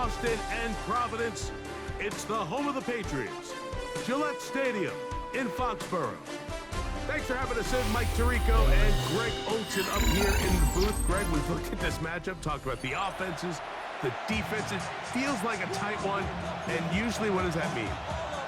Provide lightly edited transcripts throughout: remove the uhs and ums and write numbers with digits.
Boston and Providence. It's the home of the Patriots, Gillette Stadium in Foxborough. Thanks for having us in, Mike Tirico and Greg Olson up here in the booth. Greg, we've looked at this matchup, talked about the offenses, the defenses. Feels like a tight one, and usually what does that mean?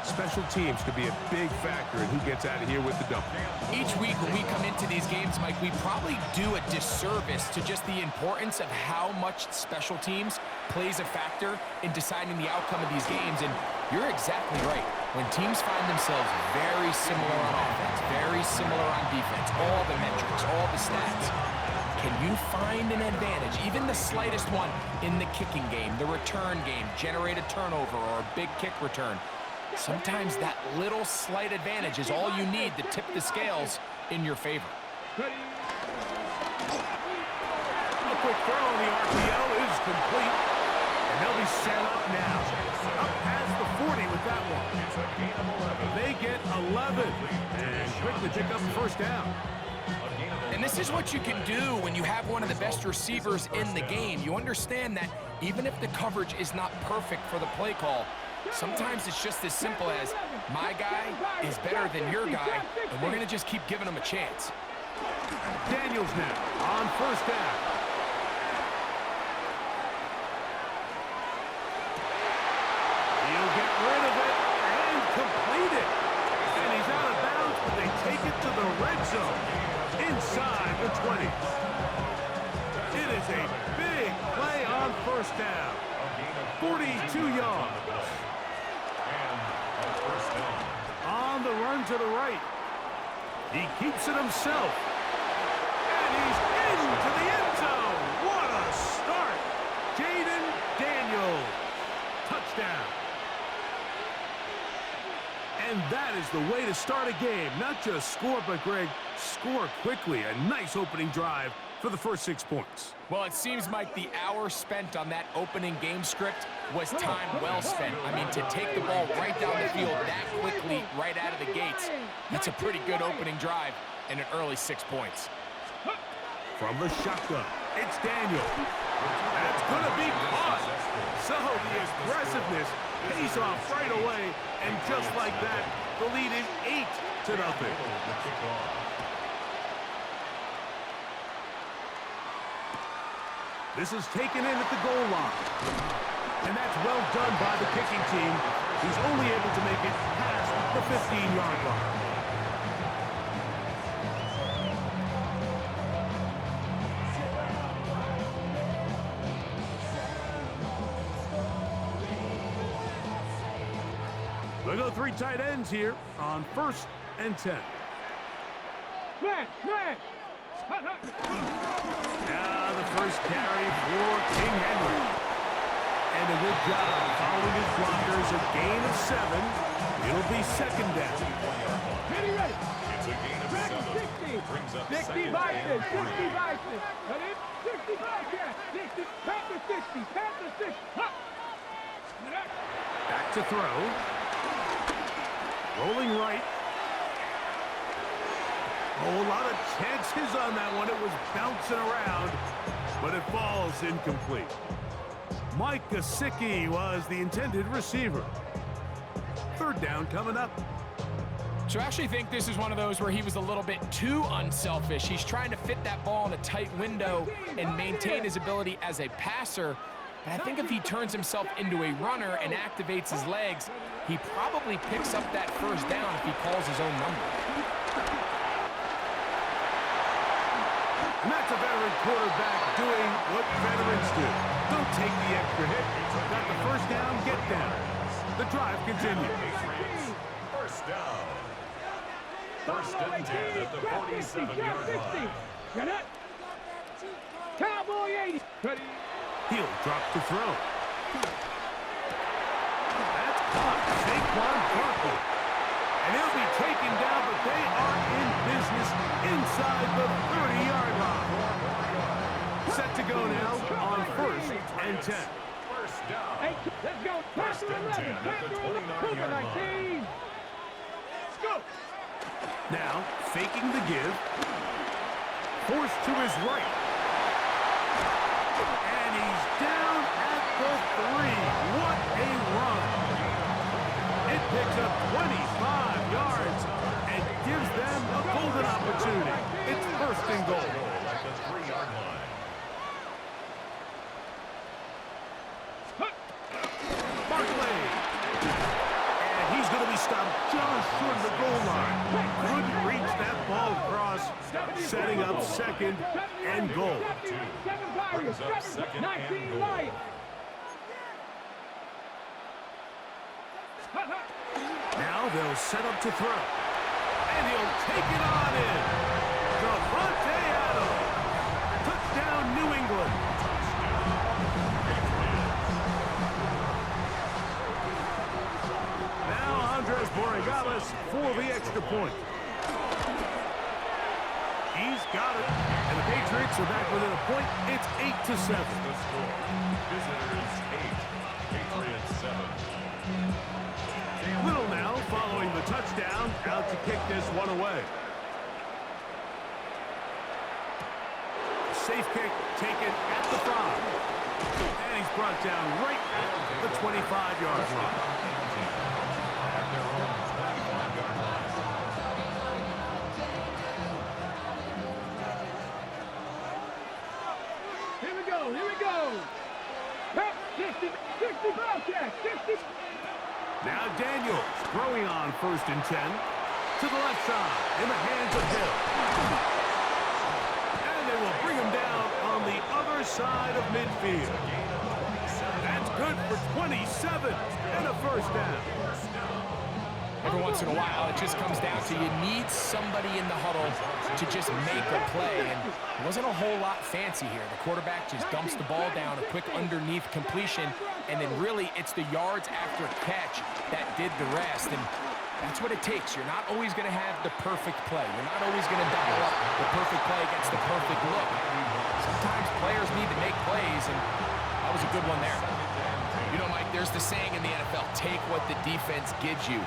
Special teams could be a big factor in who gets out of here with the double. Each week when we come into these games, Mike, we probably do a disservice to just the importance of how much special teams plays a factor in deciding the outcome of these games. And you're exactly right. When teams find themselves very similar on offense, very similar on defense, all the metrics, all the stats, can you find an advantage, even the slightest one, in the kicking game, the return game, generate a turnover or a big kick return? Sometimes that little slight advantage is all you need to tip the scales in your favor. A quick throw on the RPO is complete, and they'll be set up now. Up past the 40 with that one. They get 11 and quickly pick up the first down. And this is what you can do when you have one of the best receivers in the game. You understand that even if the coverage is not perfect for the play call, sometimes it's just as simple as my guy is better than your guy, and we're going to just keep giving him a chance. Daniels now on first down. He'll get rid of it and complete it. And he's out of bounds, but they take it to the red zone inside the 20. It is a big play on first down. 42 yards. On the run to the right. He keeps it himself. And he's into the end zone. What a start. Jaden Daniels. Touchdown. And that is the way to start a game. Not just score, but, Greg, score quickly. A nice opening drive for the first 6 points. Well, it seems like the hour spent on that opening game script was time well spent. I mean, to take the ball right down the field that quickly, right out of the gates, that's a pretty good opening drive and an early 6 points. From the shotgun, it's Daniel. That's going to be caught. So the aggressiveness pays off right away, and just like that, the lead is 8-0. This is taken in at the goal line. And that's well done by the kicking team. He's only able to make it past the 15-yard line. We'll go 3 tight ends here on 1st and 10. Now the first carry for King Henry. And a good job following his blockers. A gain of 7. It'll be 2nd down. It's a gain of 7. Brings up 2nd down. 60. Back to throw. Rolling right. Oh, a lot of chances on that one. It was bouncing around, but it falls incomplete. Mike Gesicki was the intended receiver. 3rd down coming up. So I actually think this is one of those where he was a little bit too unselfish. He's trying to fit that ball in a tight window and maintain his ability as a passer. But I think if he turns himself into a runner and activates his legs, he probably picks up that 1st down if he calls his own number. And that's a veteran quarterback doing what veterans do. Don't take the extra hit. Got the 1st down, get down. The drive continues. First down. 1st and 10 at the 47-yard line. Cowboy 80. He'll drop to throw. That's caught. Saquon Barkley. And he'll be taken down, but they are in business inside the 30-yard line. Set to go now on 1st and 10. First down. Let's go. 1st and 10 at the 29-yard line. Let's go. Now, faking the give. Forced to his right. And he's down at the 3. up 25 yards and gives them a golden opportunity. It's first and goal. At the 3-yard line. Barkley. And he's going to be stopped just short of the goal line. Couldn't reach that ball across, setting up second and goal. Brings up second and goal. Now they'll set up to throw. And he'll take it on in. Devontae Adams. Touchdown, New England. Now Andres Borregales for the extra point. He's got it. And the Patriots are back within a point. It's 8-7. The score. Visitors 8. Patriots 7. Little now following the touchdown, out to kick this one away. Safe kick taken at the 5. And he's brought down right at the 25-yard line. At their own 25-yard line. Here we go, here we go. 60 ball check, 60. Now Daniels throwing on first and 10 to the left side in the hands of Hill. And they will bring him down on the other side of midfield. That's good for 27 and a first down. Every once in a while, it just comes down to you need somebody in the huddle to just make a play. And it wasn't a whole lot fancy here. The quarterback just dumps the ball down, a quick underneath completion, and then really it's the yards after catch that did the rest. And that's what it takes. You're not always going to have the perfect play. You're not always going to dial up the perfect play against the perfect look. Sometimes players need to make plays, and that was a good one there. You know, Mike, there's the saying in the NFL, take what the defense gives you.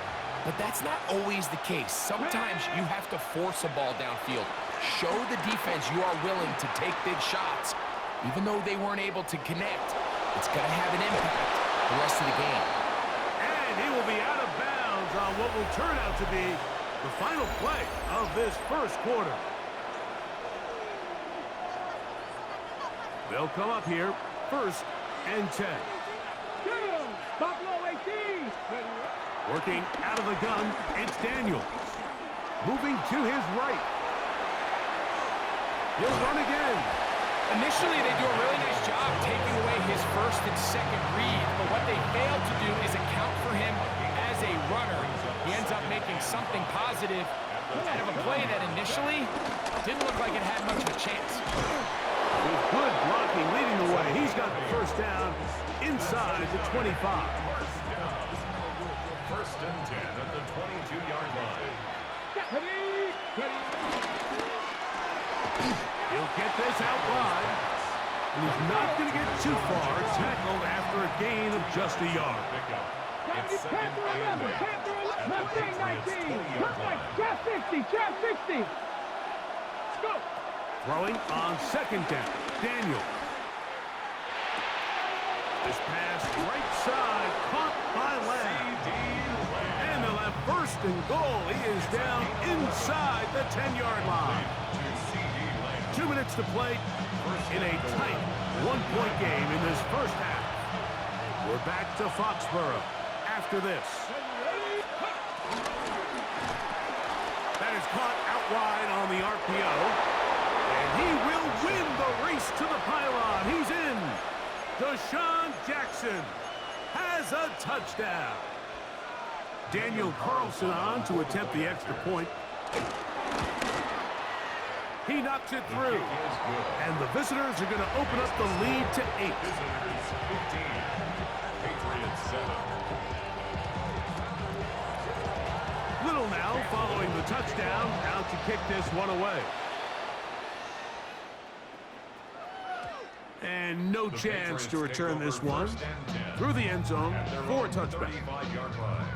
But that's not always the case. Sometimes you have to force a ball downfield. Show the defense you are willing to take big shots. Even though they weren't able to connect, it's going to have an impact the rest of the game. And he will be out of bounds on what will turn out to be the final play of this first quarter. They'll come up here, first and 10. Buffalo 18. Working out of the gun, it's Daniels. Moving to his right. He'll run again. Initially, they do a really nice job taking away his first and second read, but what they failed to do is account for him as a runner. He ends up making something positive out of a play that initially didn't look like it had much of a chance. With good blocking leading the way, he's got the first down inside the 25. First and 10 at the 22-yard line. He'll get this out wide. And he's not going to get too far. Tackled after a gain of just a yard. It's second and 8. At the Patriots 20-yard line. Trap 60. Go. Throwing on second down. Daniel. This pass right side caught by Lamb. And they'll have first and goal. He is down inside the 10-yard line. 2 minutes to play in a tight one-point game in this first half. We're back to Foxborough after this. That is caught out wide on the RPO. And he will win the race to the pylon. He's in. Deshaun Jackson has a touchdown. Daniel Carlson on to attempt the extra point. He knocks it through. And the visitors are going to open up the lead to 8. Visitors 15. Patriots 7. Little now following the touchdown, out to kick this one away. And no chance to return this one through the end zone for a touchback. 35-yard line.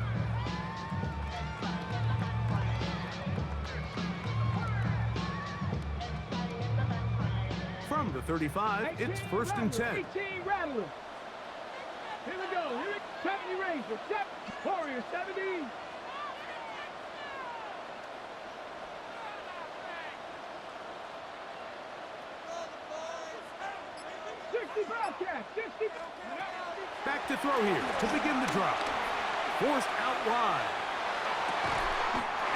From the 35, it's first and 10. 18 Rattler. Here we go. 70 Ranger. Warrior 70. check, 60. Back to throw here to begin the drop. Forced out wide.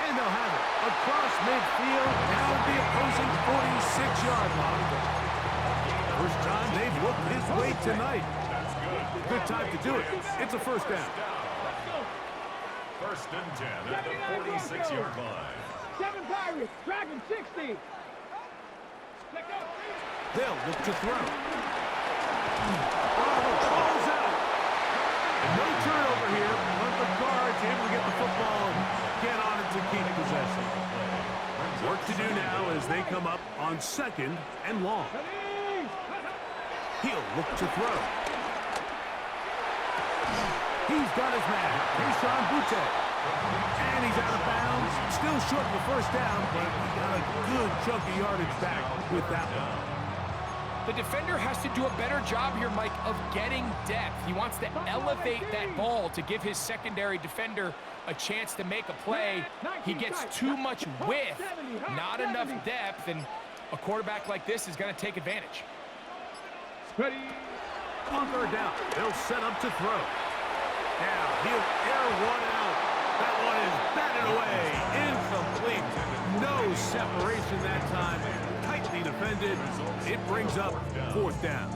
And they'll have it across midfield, down the opposing 46-yard line. First time they've looked his way tonight. That's good. Good time to do it. It's a first down. First and 10 at the 46-yard line. 7 Pirates, Dragon 60. They'll look to throw. Oh, ball's out. And no turnover here, but the Guards able to get the football and get on it to keep possession. Work to do now as they come up on 2nd and long. He'll look to throw. He's got his man, Keyshawn Butte. And he's out of bounds. Still short of the first down, but he got a good chunk of yardage back with that one. The defender has to do a better job here, Mike, of getting depth. He wants to elevate that ball to give his secondary defender a chance to make a play. He gets too much width, not enough depth, and a quarterback like this is going to take advantage. Ready. On third down, they'll set up to throw. Now, he'll air one out. That one is batted away. Incomplete. No separation that time. Tightly defended. It brings up 4th down.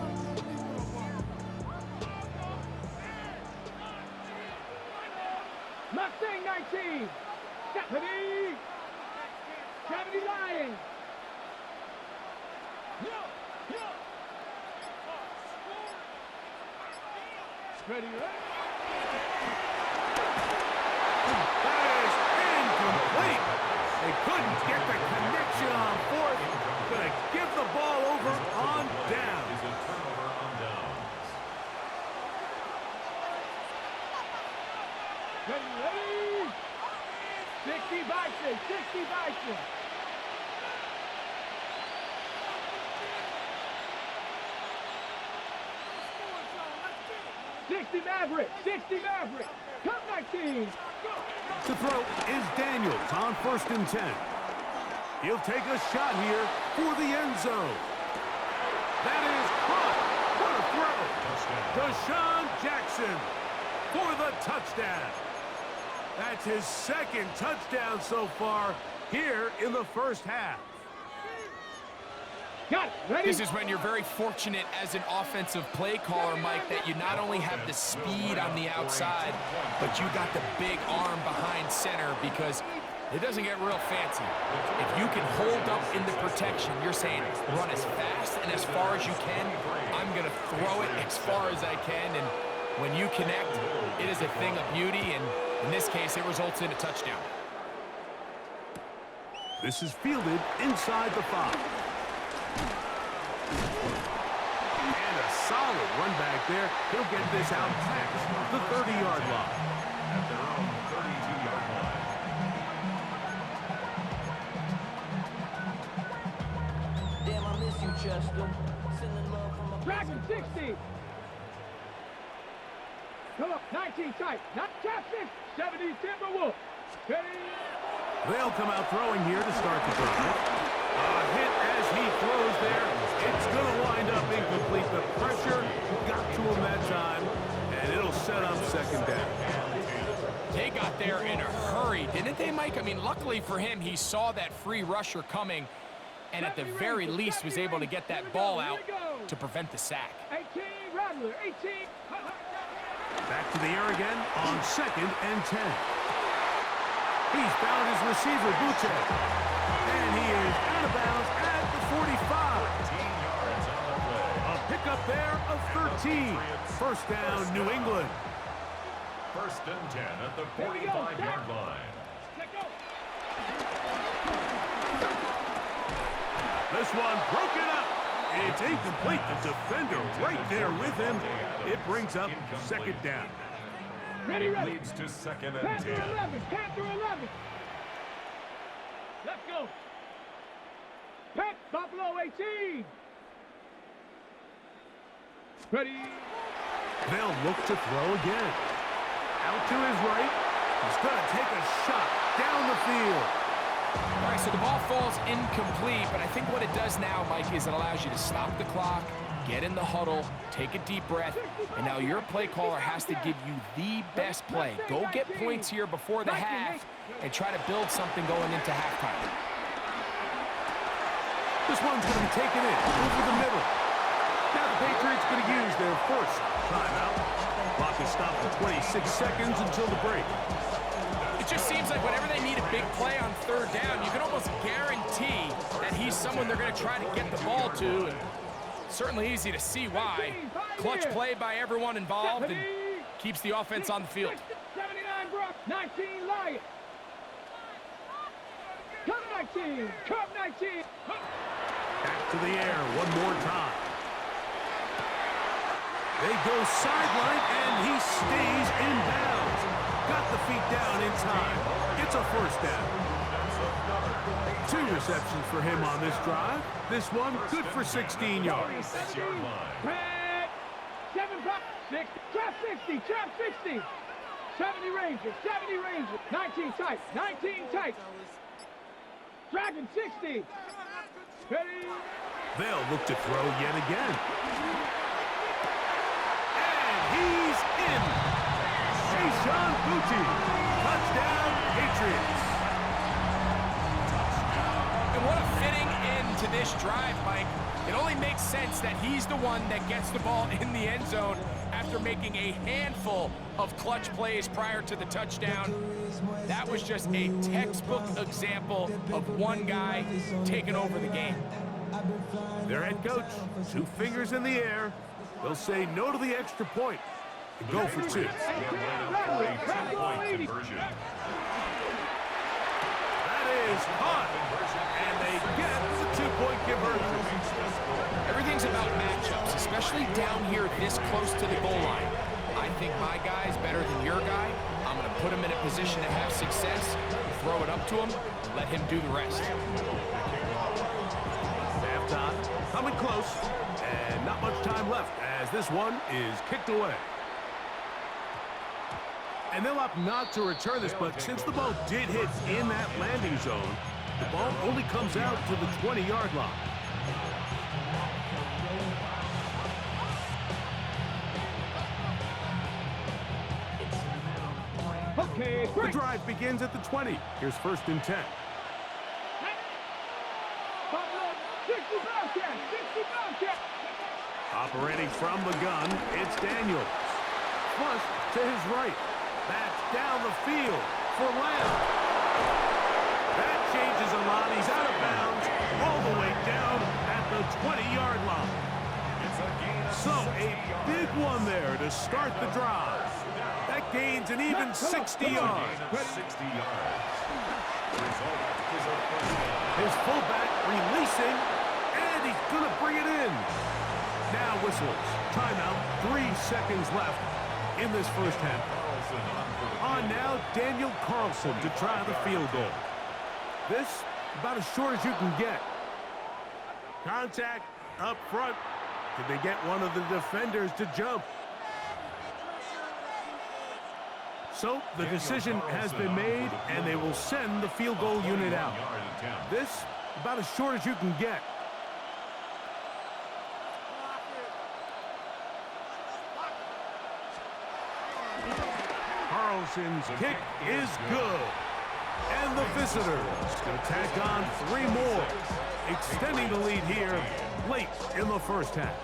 Mustang 19. Stephanie. 70 Lions. Ready, That is incomplete. They couldn't get the connection on 4th. Gonna give the ball over on down. Is a turnover on downs. Ready. 60 Bison, 60 Bison. Maverick, 60 Maverick. Come 19. To throw is Daniels on 1st and 10. He'll take a shot here for the end zone. That is caught. What a throw. Deshaun Jackson for the touchdown. That's his 2nd touchdown so far here in the first half. Got it. Ready? This is when you're very fortunate as an offensive play caller, Mike, that you not only have the speed on the outside, but you got the big arm behind center, because it doesn't get real fancy. If you can hold up in the protection, you're saying run as fast and as far as you can. I'm going to throw it as far as I can, and when you connect, it is a thing of beauty, and in this case, it results in a touchdown. This is fielded inside the 5. And a solid run back there. He'll get this out past the 30-yard line. At their own 32-yard line. Damn, I miss you, Chester. Sending love from a Dragon 60. Come on, 19 tight. Not trap 6. 70 Timberwolf. Ready? They'll come out throwing here to start the drive. A hit as he throws there. It's going to wind up incomplete. The pressure got to him that time, and it'll set up 2nd down. They got there in a hurry, didn't they, Mike? I mean, luckily for him, he saw that free rusher coming, and at the very least was able to get that ball out to prevent the sack. 18 Rattler. 18. Back to the air again on 2nd and 10. He's found his receiver, Butte. And he is out of bounds at the 45. 14 yards on the play. A pickup there of 13. First down, New England. First and 10 at the 45-yard line. This one broken up. It's incomplete. The defender right there with him. It brings up 2nd down. Ready. Leads to 2nd and Panther 10. 11. Panther 11. Let's go. Pat Buffalo 18. Ready. They'll look to throw again. Out to his right. He's going to take a shot down the field. All right, so the ball falls incomplete, but I think what it does now, Mike, is it allows you to stop the clock, get in the huddle, take a deep breath, and now your play caller has to give you the best play. Go get points here before the half and try to build something going into halftime. This one's going to be taken in over the middle. Now the Patriots going to use their first timeout. Clock is stopped for 26 seconds until the break. It just seems like whenever they need a big play on third down, you can almost guarantee that he's someone they're going to try to get the ball to. And certainly easy to see why. Clutch play by everyone involved and keeps the offense on the field. 79 Brock, 19 Lions. Come 19, come 19. Back to the air one more time. They go sideline, and he stays in bounds. Got the feet down in time. It's a first down. 2 receptions for him on this drive. This one good for 16 yards. 7 5 6 trap 60, trap 60. 70 Rangers, 70 Rangers. 19 tight, 19 tight. Dragon 60. Ready? They'll look to throw yet again. And he's in. Sean Bucci. Touchdown, Patriots. And what a fitting end to this drive, Mike. It only makes sense that he's the one that gets the ball in the end zone after making a handful of clutch plays prior to the touchdown. That was just a textbook example of one guy taking over the game. Their head coach, 2 fingers in the air. They'll say no to the extra point and go for 2. That is caught, and they get the 2-point conversion. Everything's about matchups, especially down here this close to the goal line. I think my guy's better than your guy. I'm going to put him in a position to have success, throw it up to him, and let him do the rest. Halftime coming close, and not much time left as this one is kicked away. And they'll opt not to return this, but since the ball did hit in that landing zone, the ball only comes out to the 20-yard line. Okay, The drive begins at the 20. Here's 1st and 10. 60 Bobcat, 60 Bobcat. Operating from the gun, it's Daniels. Flush to his right. That's down the field for Lamb. That changes a lot. He's out of bounds all the way down at the 20-yard line. So a big one there to start the drive. That gains an even 60 yards. His fullback releasing, and he's going to bring it in. Now whistles. Timeout. 3 seconds left in this first half. On now, Daniel Carlson to try the field goal. This about as short as you can get. Contact up front. Did they get one of the defenders to jump? So the decision has been made, and they will send the field goal unit out. This about as short as you can get. Carlson's kick is good. And the visitors going to tack on 3 more, extending the lead here late in the first half.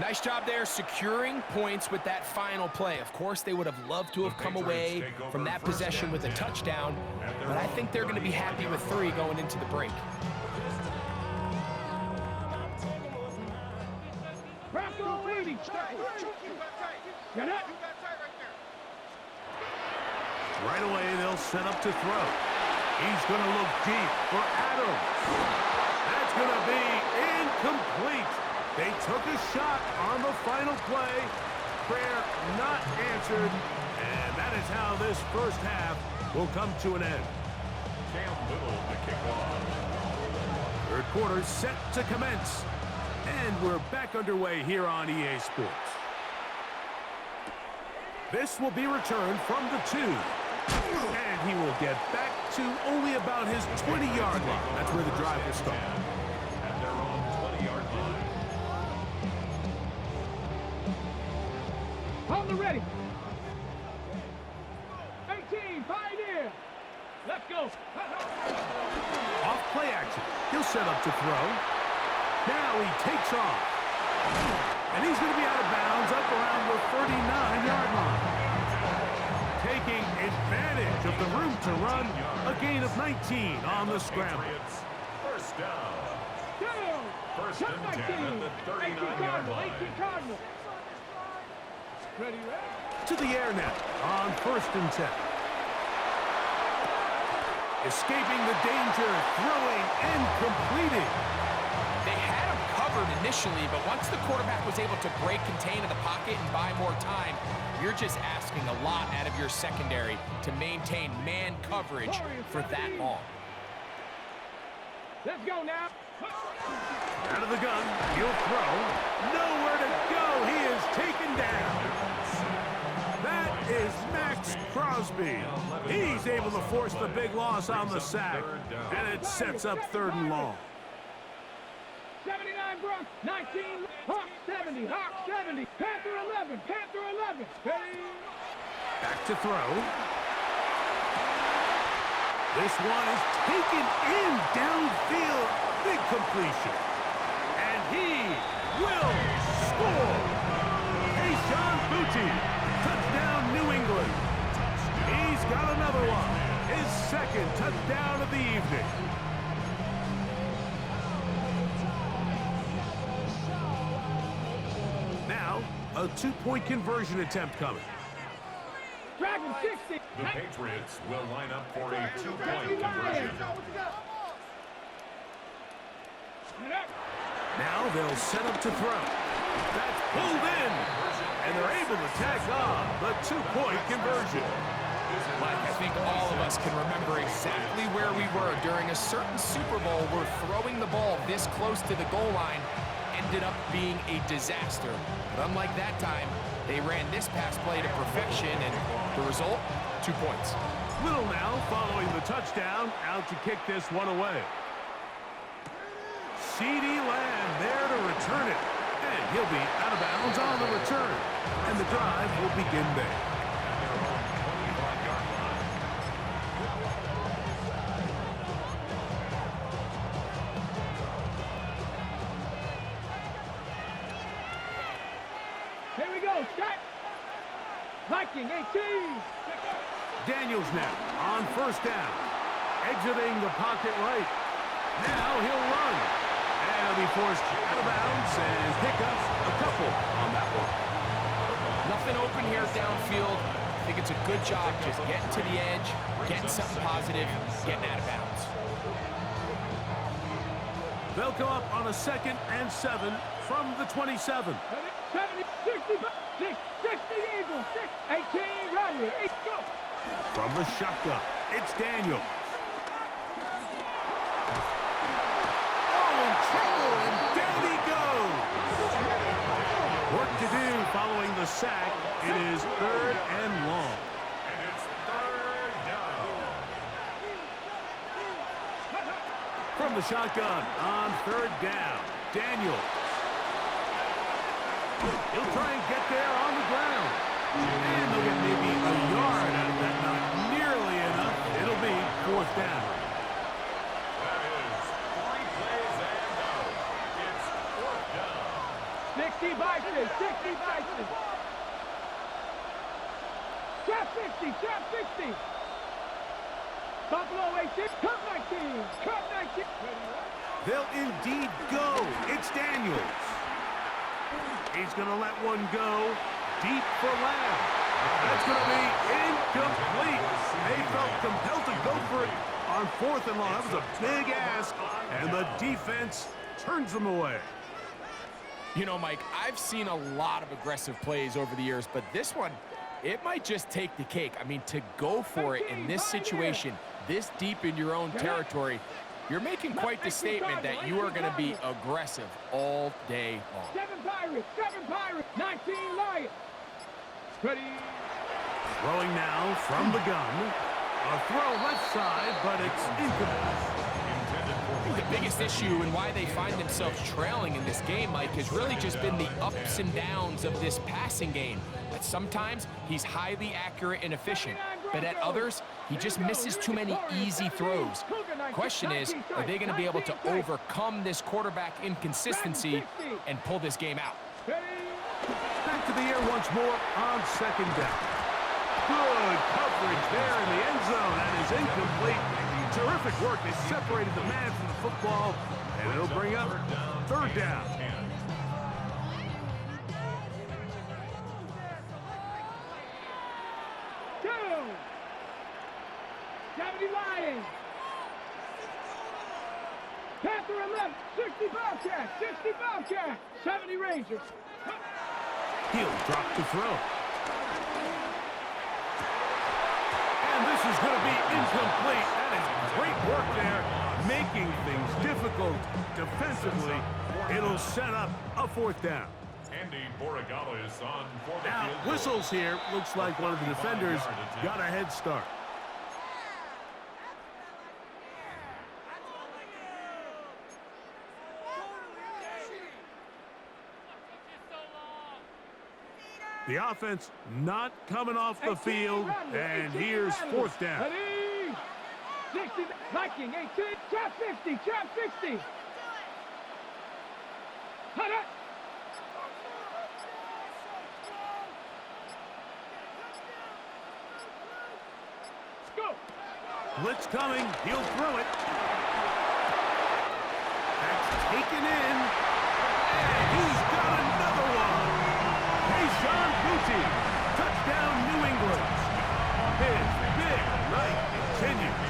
Nice job there securing points with that final play. Of course, they would have loved to have come away from that possession with a touchdown, but I think they're going to be happy with 3 going into the break. Bronco 80. Get up. Right away, they'll set up to throw. He's going to look deep for Adams. That's going to be incomplete. They took a shot on the final play. Prayer not answered. And that is how this first half will come to an end. Cam Little to kick off. Third quarter set to commence. And we're back underway here on EA Sports. This will be returned from the 2. And he will get back to only about his 20-yard line. That's where the drive will start. At their own 20-yard line. On the ready. 18, Pioneer. Let's go. Off play action. He'll set up to throw. Now he takes off. And he's going to be out of bounds up around the 39-yard line. Taking advantage of the room to run. A gain of 19 on the scramble. First down. Down. First and 10 at the 39-yard line. 18 Cardinal. Ready, ready. To the air now on first and 10. Escaping the danger, throwing and completing. They had him covered initially, but once the quarterback was able to break, contain in the pocket, and buy more time, you're just asking a lot out of your secondary to maintain man coverage for that long. Let's go now. Out of the gun, he'll throw. Nowhere to go. He is taken down. That is Max Crosby. He's able to force the big loss on the sack, and it sets up 3rd and long. 79 Bronx, 19, Hawk 70, Hawk 70, Panther 11, Panther 11. Ready. Back to throw. This one is taken in downfield. Big completion. And he will score. Keyshawn Boutte. Touchdown, New England. He's got another one. His 2nd touchdown of the evening. Now, a 2-point conversion attempt coming. Dragon 60. The Patriots will line up for a 2-point conversion. Now they'll set up to throw. That's pulled in. And they're able to tag on the 2-point conversion. Mike, I think all of us can remember exactly where we were during a certain Super Bowl where throwing the ball this close to the goal line ended up being a disaster. But unlike that time, they ran this pass play to perfection, and the result, 2 points. Little now following the touchdown, out to kick this one away. CeeDee Lamb there to return it. And he'll be out of bounds on the return. And the drive will begin there. Here we go, Scott. Viking 18. Daniels now on first down. Exiting the pocket right. Now he'll run. And he'll be forced out of bounds and pick up a couple on that one. Nothing open here downfield. I think it's a good job just getting to the edge, getting something positive, getting out of bounds. They'll come up on a 2nd and 7 from the 27. 70, 65, 60 Eagles, 18 Rodney, 8 go. From the shotgun, it's Daniels. Oh, in trouble, and down he goes. Work to do following the sack. It is 3rd and long. And it's 3rd down. From the shotgun on 3rd down, Daniels. He'll try and get there on the ground. And they'll get maybe a yard out of that. Not nearly enough. It'll be 4th down. That is 3 plays and out. It's 4th down. 60 Bison, 60 Bison. Trap 60, trap 60. Buffalo 18, cut 19, cut 19. They'll indeed go. It's Daniels. He's going to let one go deep for Lamb. That's going to be incomplete. They felt compelled to go for it on 4th and long. That was a big ask, and the defense turns them away. You know, Mike, I've seen a lot of aggressive plays over the years, but this one, it might just take the cake. I mean, to go for it in this situation, this deep in your own territory, you're making quite the statement that you are going to be aggressive all day long. 7 Pirates, 19 Lions. Ready. Throwing now from the gun. A throw left side, but it's incomplete. think the biggest issue and why they find themselves trailing in this game, Mike, has really just been the ups and downs of this passing game. That sometimes he's highly accurate and efficient, but at others, he just misses too many easy throws. Question is, are they going to be able to overcome this quarterback inconsistency and pull this game out? Back to the air once more on second down. Good coverage there in the end zone. That is incomplete. Terrific work. They separated the man from the football, and it'll bring up third down. Lions. Panther 11, 60 Bobcat, 60 Bobcat, 70 Rangers. He'll drop to throw. And this is going to be incomplete. That is great work there, making things difficult defensively. It'll set up a fourth down. Now, whistles here. Looks like one of the defenders got a head start. The offense not coming off the field, and here's fourth down. 60, Viking, 18, trap 50, trap 60. Hut up. Go. Blitz coming, he'll throw it. That's taken in, and he's got another one. Sean Booty, touchdown New England. His big night continues.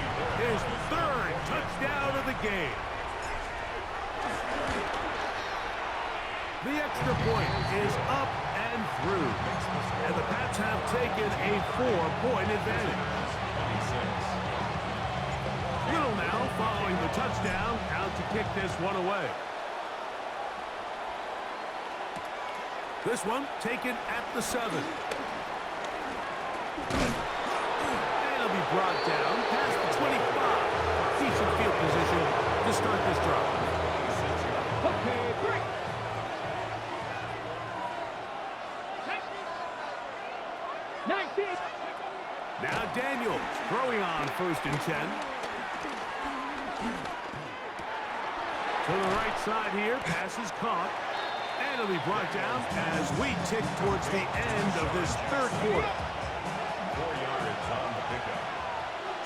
His third touchdown of the game. The extra point is up and through. And the Pats have taken a 4-point advantage. Little now following the touchdown, out to kick this one away. This one taken at the 7. And it'll be brought down past the 25. Decent field position to start this drive. Okay, break. 19. Now Daniels throwing on 1st and 10. To the right side here, pass is caught. And it'll be brought down as we tick towards the end of this third quarter. 4 yards on the pickup.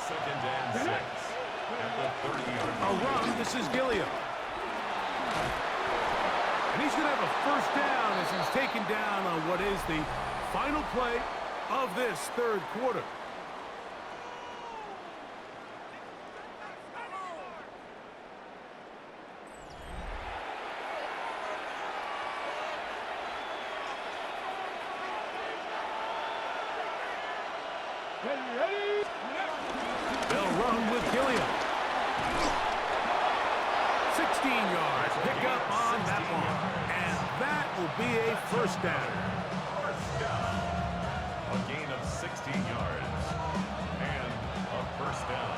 2nd and 6 at the 30-yard line. A run, this is Gilliam. And he's going to have a first down as he's taken down on what is the final play of this third quarter. They'll run with Gilliam. 16 yards. Pick up on that one. And that will be a first down. First down. A gain of 16 yards. And a first down.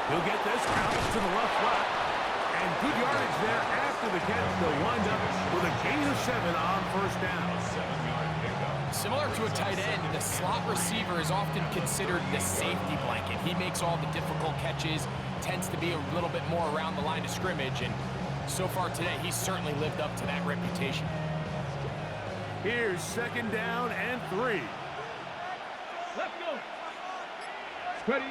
He'll get this out to the left flat. And good yardage there after the catch. They'll wind up with a gain of 7 on first down. 7-yard pickup. Similar to a tight end, the slot receiver is often considered the safety blanket. He makes all the difficult catches, tends to be a little bit more around the line of scrimmage, and so far today, he's certainly lived up to that reputation. Here's 2nd down and 3. Let's go. Ready.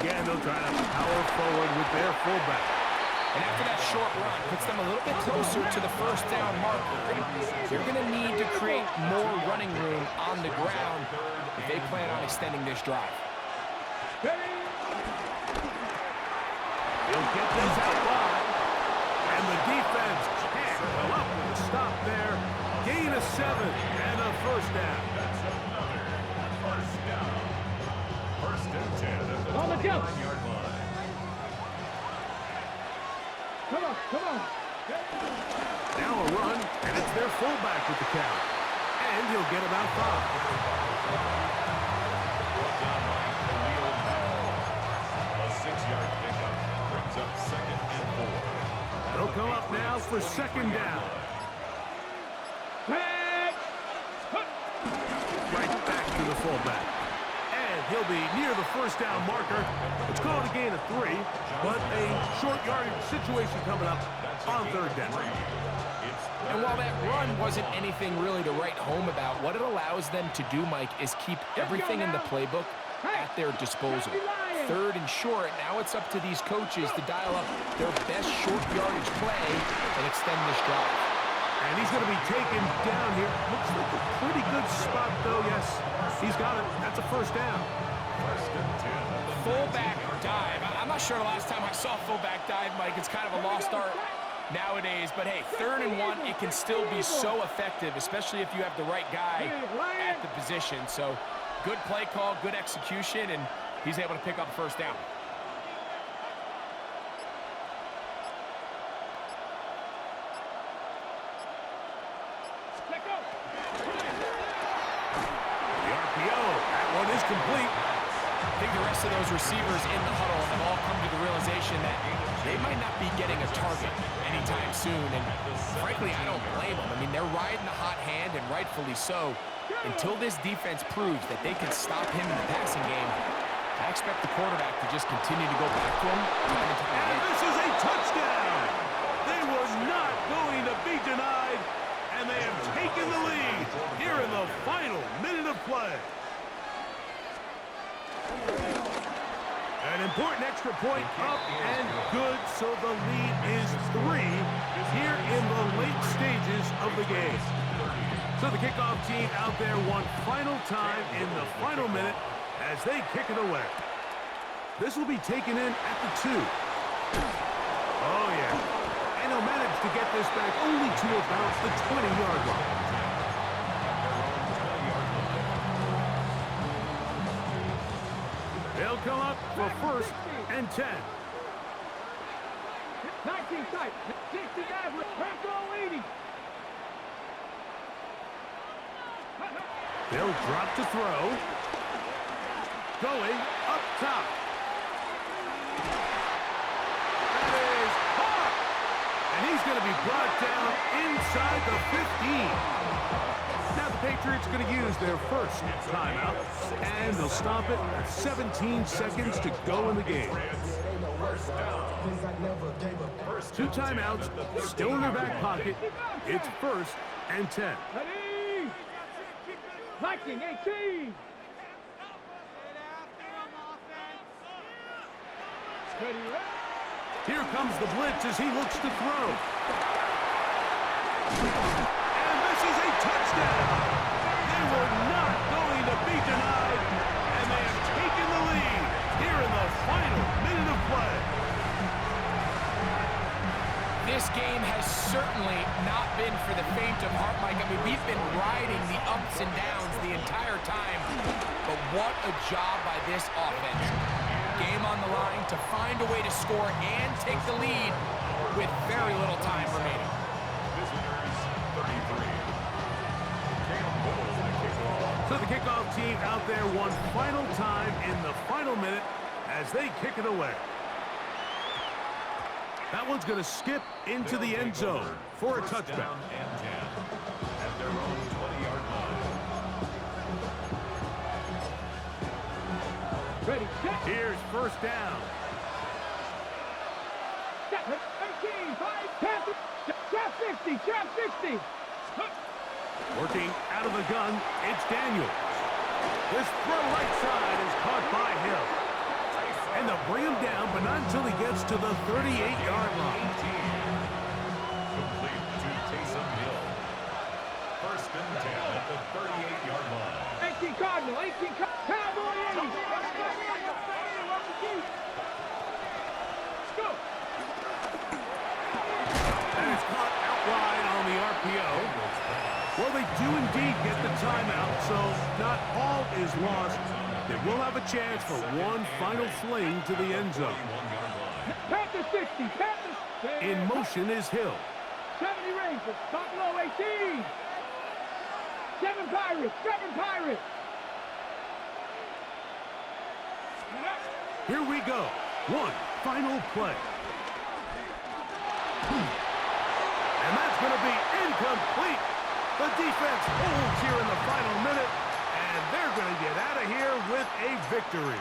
Again, they'll try to power forward with their fullback. And after that short run, puts them a little bit closer to the first down marker. They're going to need to create more running room on the ground if they plan on extending this drive. He'll get this out wide. And the defense can't come up with a stop there. Gain of 7 and a first down. That's another first down. 1st and 10 at the On the jump. 29-yard line. Come on, come on. Now a run, and it's their fullback with the count. And he'll get about 5. Brought down by Khalil Mack. A 6-yard pickup brings up 2nd and 4. They'll come up now for 2nd down. Right back to the fullback. And he'll be near the 1st down marker. It's called a gain of 3, but a short yardage situation coming up on 3rd down. And while that run wasn't anything really to write home about, what it allows them to do, Mike, is keep everything in the playbook at their disposal. 3rd and short, now it's up to these coaches to dial up their best short yardage play and extend this drive. And he's going to be taken down here. Looks like a pretty good spot, though. Yes, he's got it. That's a 1st down. 1st and 10. Fullback dive. I'm not sure the last time I saw fullback dive, Mike. It's kind of a lost art nowadays. But, hey, 3rd and 1, it can still be so effective, especially if you have the right guy at the position. So, good play call, good execution, and he's able to pick up 1st down. Is complete. I think the rest of those receivers in the huddle have all come to the realization that they might not be getting a target anytime soon, and frankly, I don't blame them. I mean, they're riding the hot hand, and rightfully so. Until this defense proves that they can stop him in the passing game, I expect the quarterback to just continue to go back to him time and time again. And this is a touchdown! They were not going to be denied, and they have taken the lead here in the final minute of play. An important extra point up and good, so the lead is 3 here in the late stages of the game. So the kickoff team out there one final time in the final minute as they kick it away. This will be taken in at the 2. Oh, yeah. And he'll manage to get this back only to about the 20-yard line. They'll come up for 1st and 10. 19 tight, 60 average, back roll 80. They'll drop to throw. Going up top. That is hot. And he's going to be brought down inside the 15. Now the Patriots are going to use their 1st timeout, and they'll stop it at 17 seconds to go in the game. 2 timeouts, still in their back pocket. It's 1st and 10. Ready? Lightning 18. Ready? Here comes the blitz as he looks to throw. And this is a touchdown. They were not going to be denied, and they have taken the lead here in the final minute of play. This game has certainly not been for the faint of heart, Mike. I mean, we've been riding the ups and downs the entire time, but what a job by this offense. Game on the line to find a way to score and take the lead with very little time remaining. Visitors 33. So the kickoff team out there one final time in the final minute as they kick it away. That one's going to skip into the end zone for a touchdown. And 10 at their own 20-yard line. Ready, set. Here's 1st down. 18, 5, pass it. Trap 60, trap 60. Working out of the gun, it's Daniels. This throw right side is caught by Hill. And they'll bring him down, but not until he gets to the 38-yard line. Complete to Taysom Hill. 1st and 10 at the 38-yard line. 18 Cardinal, 18 Cowboy 80. Let's go. And it's caught out wide on the RPO. Well, they do indeed get the timeout, so not all is lost. They will have a chance for one final fling to the end zone. Panther 60, Panther. In motion is Hill. 70 Rangers, top low 18. Seven Pirates. Here we go. One final play. And that's going to be incomplete. The defense holds here in the final minute, and they're going to get out of here with a victory.